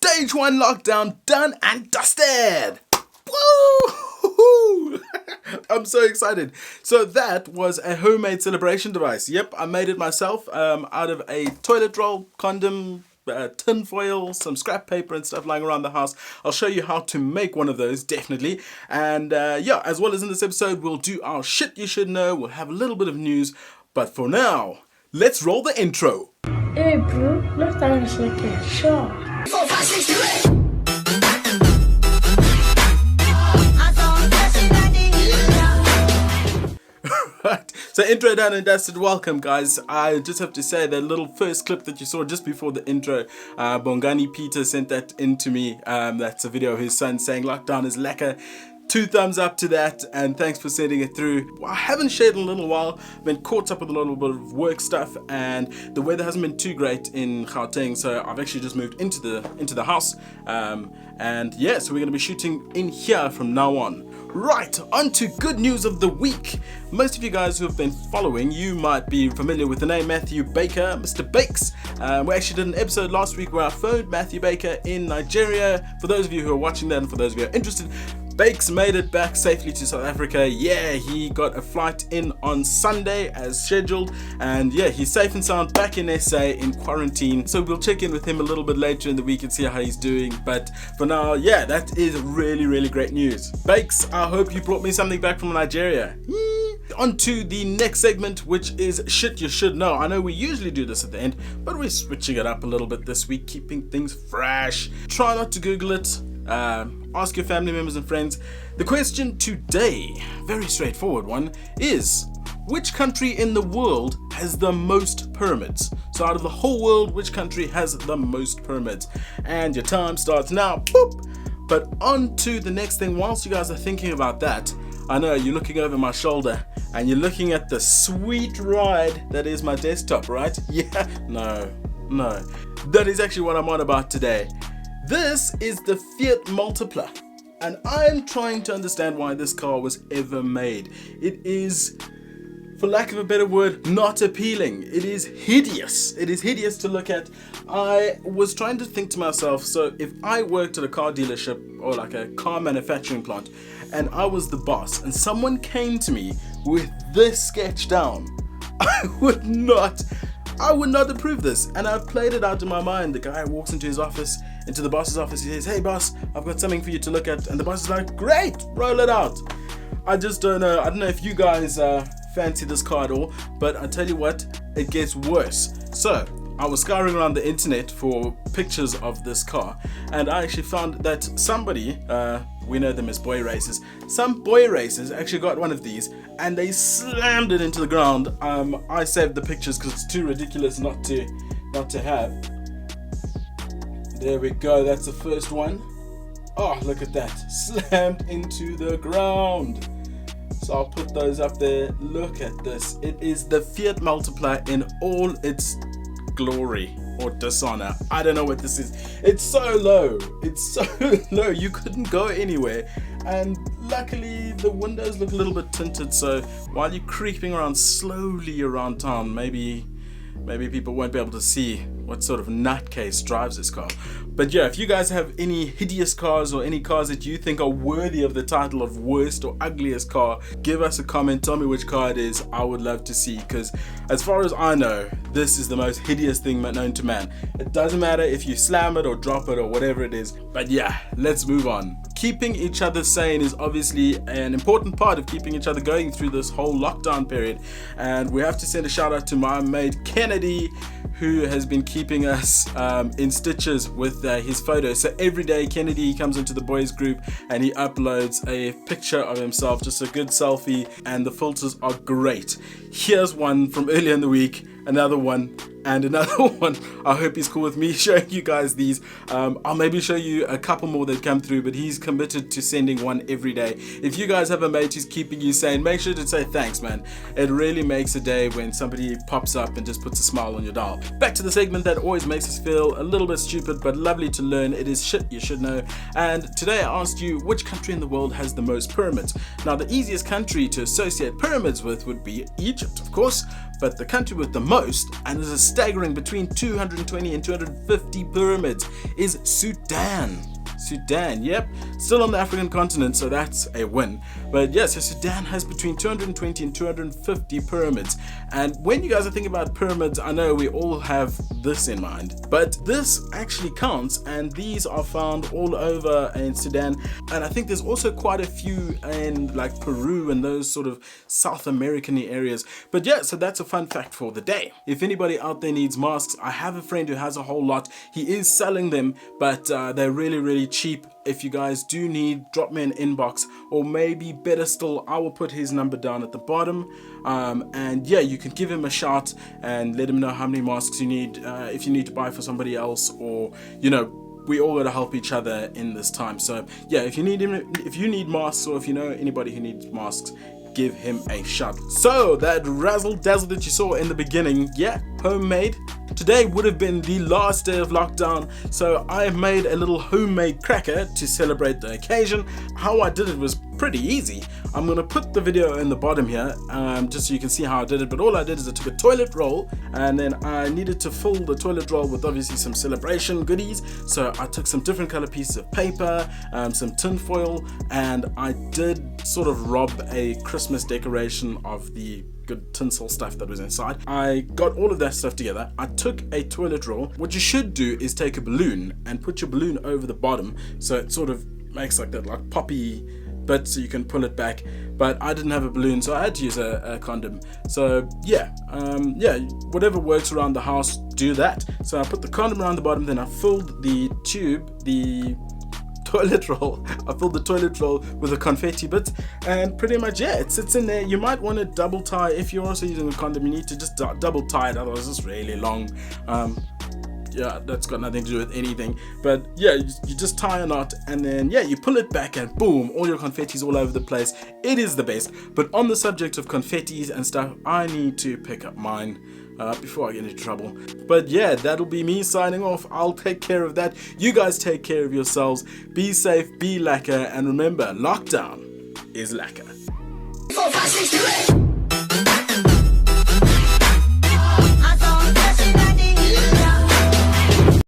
Stage 1 lockdown done and dusted! Woo! I'm so excited. So that was a homemade celebration device. Yep, I made it myself out of a toilet roll, condom, tin foil, some scrap paper and stuff lying around the house. I'll show you how to make one of those, definitely. And yeah, as well as in this episode, we'll do our shit you should know. We'll have a little bit of news. But for now, let's roll the intro. Hey bro, lockdown is like a show. 4, 5, 6, 7, 8. Right, so intro done and dusted. Welcome guys. I just have to say that little first clip that you saw just before the intro, Bongani Peter sent that in to me. That's a video of his son saying lockdown is lekker. 2 thumbs up to that, and thanks for sending it through. I haven't shared in a little while. Been caught up with a little bit of work stuff, and the weather hasn't been too great in Gauteng, so I've actually just moved into the house. And yeah, so we're going to be shooting in here from now on. Right, on to good news of the week. Most of you guys who have been following, you might be familiar with the name Matthew Baker, Mr. Bakes. We actually did an episode last week where I phoned Matthew Baker in Nigeria. For those of you who are watching that and for those of you who are interested, Bakes made it back safely to South Africa. Yeah, he got a flight in on Sunday as scheduled, and yeah, he's safe and sound back in SA in quarantine. So we'll check in with him a little bit later in the week and see how he's doing. But for now, yeah, that is really great news. Bakes, I hope you brought me something back from Nigeria. On to the next segment, which is shit you should know. I know we usually do this at the end, but we're switching it up a little bit this week, keeping things fresh. Try not to Google it. Ask your family members and friends. The question today, very straightforward one, is which country in the world has the most pyramids? So out of the whole world, which country has the most pyramids? And your time starts now. Boop. But on to the next thing. Whilst you guys are thinking about that, I know you're looking over my shoulder and you're looking at the sweet ride that is my desktop, right? Yeah, no. That is actually what I'm on about today. This is the Fiat Multipla, and I'm trying to understand why this car was ever made. It is, for lack of a better word, not appealing. It is hideous. It is hideous to look at. I was trying to think to myself, so if I worked at a car dealership or like a car manufacturing plant, and I was the boss, and someone came to me with this sketch down, I would not approve this. And I've played it out in my mind. The guy walks into the boss's office, he says, "Hey boss, I've got something for you to look at." And the boss is like, "Great, roll it out." I just don't know. I don't know if you guys fancy this car at all, but I tell you what, it gets worse. So I was scouring around the internet for pictures of this car, and I actually found that somebody, we know them as boy racers, some boy racers actually got one of these and they slammed it into the ground. I saved the pictures because it's too ridiculous not to have. There we go, that's the first one. Oh, look at that, slammed into the ground. So I'll put those up there. Look at this. It is the Fiat Multipla in all its glory or dishonor. I don't know what this is. It's so low. You couldn't go anywhere. And luckily the windows look a little bit tinted, so while you're creeping around slowly around town, maybe people won't be able to see what sort of nutcase drives this car. But yeah, if you guys have any hideous cars or any cars that you think are worthy of the title of worst or ugliest car, give us a comment, tell me which car it is. I would love to see, because as far as I know, this is the most hideous thing known to man. It doesn't matter if you slam it or drop it or whatever it is, but yeah, let's move on. Keeping each other sane is obviously an important part of keeping each other going through this whole lockdown period, and we have to send a shout out to my mate Kennedy, who has been keeping us in stitches with his photos. So every day Kennedy comes into the boys group and he uploads a picture of himself, just a good selfie, and the filters are great. Here's one from earlier in the week, another one, and another one. I hope he's cool with me showing you guys these. I'll maybe show you a couple more that come through, but he's committed to sending one every day. If you guys have a mate who's keeping you sane, make sure to say thanks, man. It really makes a day when somebody pops up and just puts a smile on your dial. Back to the segment that always makes us feel a little bit stupid but lovely to learn. It is shit you should know. And today I asked you, which country in the world has the most pyramids? Now, the easiest country to associate pyramids with would be Egypt, of course, but the country with the most, and is staggering between 220 and 250 pyramids is Sudan. Sudan, yep, still on the African continent, so that's a win. But yeah, so Sudan has between 220 and 250 pyramids. And when you guys are thinking about pyramids, I know we all have this in mind, but this actually counts, and these are found all over in Sudan. And I think there's also quite a few in like Peru and those sort of South American areas. But yeah, so that's a fun fact for the day. If anybody out there needs masks, I have a friend who has a whole lot. He is selling them, but they're really cheap. If you guys do need, drop me an inbox, or maybe better still, I will put his number down at the bottom, and yeah, you can give him a shout and let him know how many masks you need, if you need to buy for somebody else, or you know, we all gotta help each other in this time. So yeah, if you need masks, or if you know anybody who needs masks, give him a shot. So that razzle dazzle that you saw in the beginning, yeah, homemade. Today would have been the last day of lockdown, so I made a little homemade cracker to celebrate the occasion. How I did it was pretty easy. I'm gonna put the video in the bottom here, just so you can see how I did it. But all I did is I took a toilet roll, and then I needed to fill the toilet roll with obviously some celebration goodies. So I took some different color pieces of paper, some tin foil, and I did sort of rob a Christmas decoration of the good tinsel stuff that was inside. I got all of that stuff together. I took a toilet roll. What you should do is take a balloon and put your balloon over the bottom, so it sort of makes like that like poppy bit, so you can pull it back. But I didn't have a balloon, so I had to use a condom. So yeah, whatever works around the house, do that. So I put the condom around the bottom, then I filled the tube, the toilet roll. I filled the toilet roll with a confetti bit, and pretty much, yeah, it sits in there. You might want to double tie. If you're also using a condom, you need to just double tie it, otherwise it's really long. Yeah, that's got nothing to do with anything, but yeah, you just tie a knot, and then yeah, you pull it back, and boom, all your confetti's all over the place. It is the best. But on the subject of confettis and stuff, I need to pick up mine before I get into trouble. But yeah, that'll be me signing off. I'll take care of that. You guys take care of yourselves. Be safe, be lacquer, and remember, lockdown is lacquer.